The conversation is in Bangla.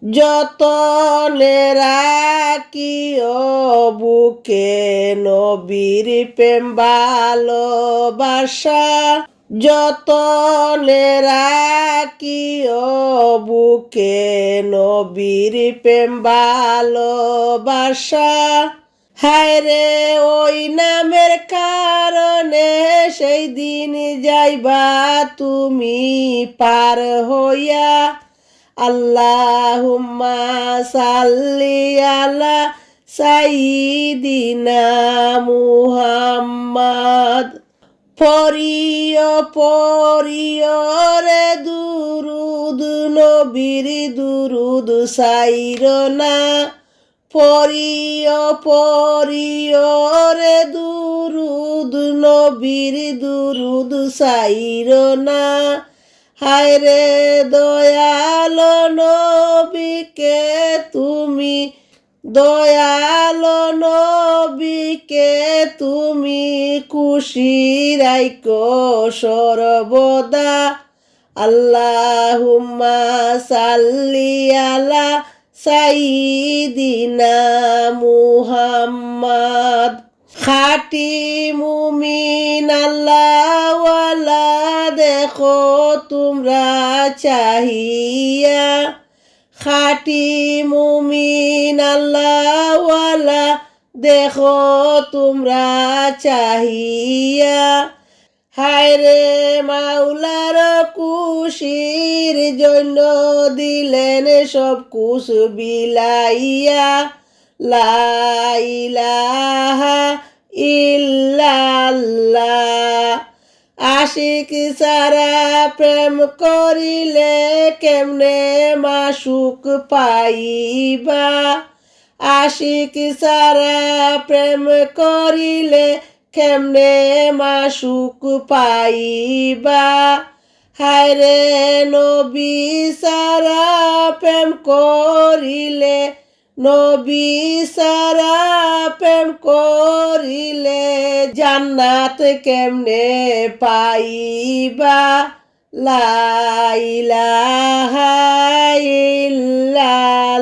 যতনে রাখিও বুকে নবীর প্রেম ভালোবাসা, যতনে রাখিও বুকে নবীর প্রেম ভালোবাসা। হায়রে ওই নামের কারণে সেই দিন যাইবা তুমি পার হইয়া। আল্লাহুম্মা সাল্লি আলা সাইয়্যিদিনা মুহাম্মদ। পড়িও পড়িও রে দুরুদ, নবীর দুরুদ সাইরো না। পড়িও পড়িও রে দুরুদ, নবীর দুরুদ সাইরো না। হায়রে দয়ালো নবীকে তুমি, দয়ালো নবীকে তুমি খুশি রাইখো সর্বদা। আল্লাহুম্মা সাল্লি আলা সাইয়্যিদিনা মুহাম্মদ। খাঁটি মুমিন আল্লাহওয়ালা দেখো তোমরা চাহিয়া। খাঁটি মুমিন আল্লাহওয়ালা দেখো তোমরা চাহিয়া। হায়রে মাওলার খুশির জন্য দিলেন সব কুছ বিলাইয়া। লা ইলাহা ইল্লাল্লাহ। আশিক সারা প্রেম করিলে কেমনে মাসুক পাইবা। আশিক সারা প্রেম করিলে কেমনে মাসুক পাইবা। হায়রে নবী সারা প্রেম করিলে, নবী সারা প্রেম করিলে জান্নাত কেমনে পাইবা। লা ইলাহা ইল্লাল্লাহ।